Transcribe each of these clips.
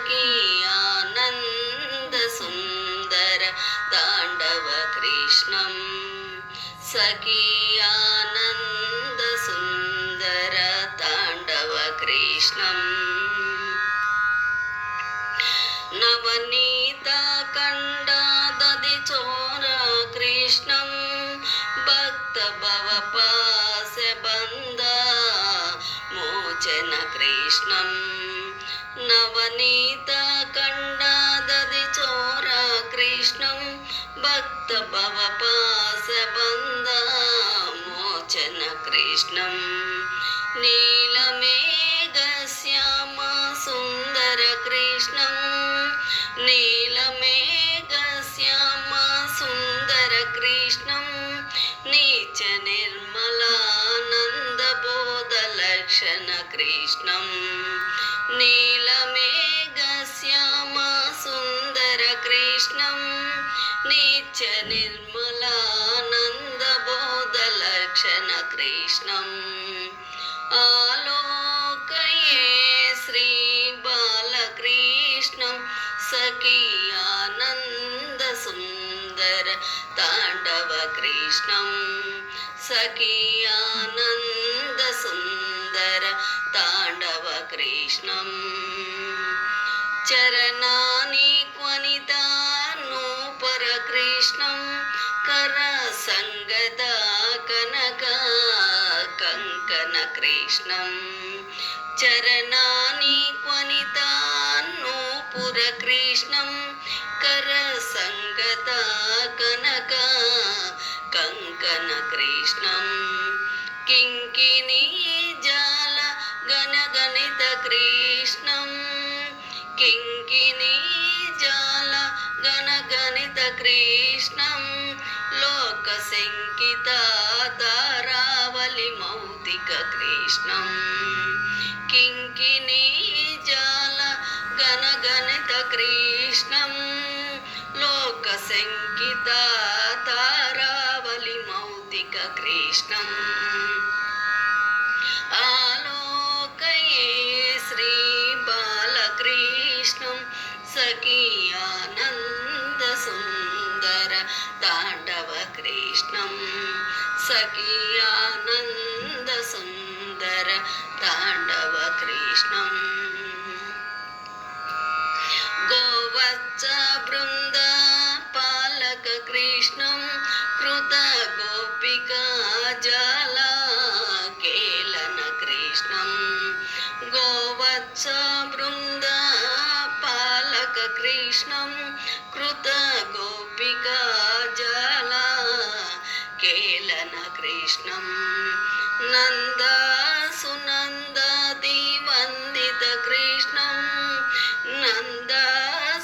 सखी आनन्दसुन्दर ताण्डव कृष्णं सखी आनन्दसुन्दर ताण्डव कृष्णं नवनीता कण्डादधि चोर कृष्णं भक्त भवपास्य बन्ध मोचन कृष्णं नवनीता कण्डादधि चोर कृष्णं भक्त भवपास्य बन्ध मोचन कृष्णं नीलमेघश्याम सुन्दर कृष्णं नीलमेघश्याम सुन्दर कृष्णं नीच निर्मलानन्दबोधलक्षण कृष्णं नीलमेघश्याम सुन्दर कृष्णं नीच निर्मलानन्दबोधलक्षण कृष्णं आलोकये श्री बालकृष्णं सखी आनन्दसुन्दर ताण्डव कृष्णं सखी आनन्दसुन्दर ताण्डव कृष्णं चरणानि क्वनिता नूपर कृष्णं करसङ्गदा कनक कंकन कृष्णं चरणानि क्वनिता नूपुर कृष्णं करसङ्गदा कनक कंकन कृष्णं किङ्किणी जाल गणगणित कृष्णं किङ्किणी जाल गणगणित कृष्णं लोकशङ्किता तारावलि मौक्तिक कृष्णं किङ्किणी जाल गणगणित कृष्णं लोकशङ्किता तारावलि मौक्तिक कृष्णं आलोकये श्री बालकृष्णं सखी आनन्दसुन्दर ताण्डव कृष्णं सखी आनन्दसुन्दर ताण्डव कृष्णं गोवत्स वृन्द पालक कृष्णं कृत गोपिका जाला केलन कृष्णं गोवत्स वृन्द पालक कृष्णं कृत गोपिका जाला केलन कृष्णं नन्द सुनन्दादि वन्दित कृष्णं नन्द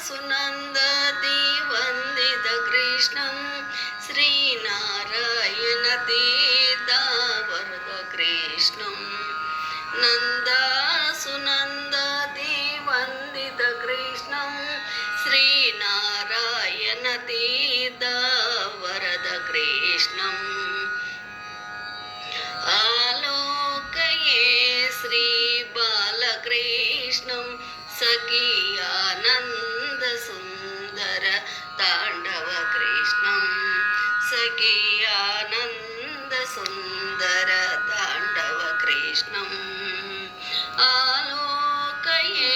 सुनन्दादि वन्दित कृष्णं श्रीनारायण तीर्थवरद कृष्णं नन्द सुनन्दादि वन्दित कृष्णं श्रीनारायण तीर्थवरद कृष्णं आलोकये श्री बालकृष्णं सखी आनन्दसुन्दर ताण्डव कृष्णं सखी आनन्दसुन्दर ताण्डव कृष्णं आलोकये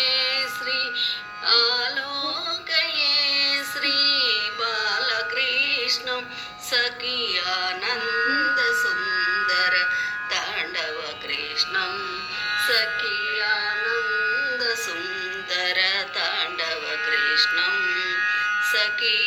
श्री बालकृष्णं सखी आनन्दसुन्दर ताण्डव कृष्णं सखी आनन्दसुन्दर ताण्डव कृष्णं सखी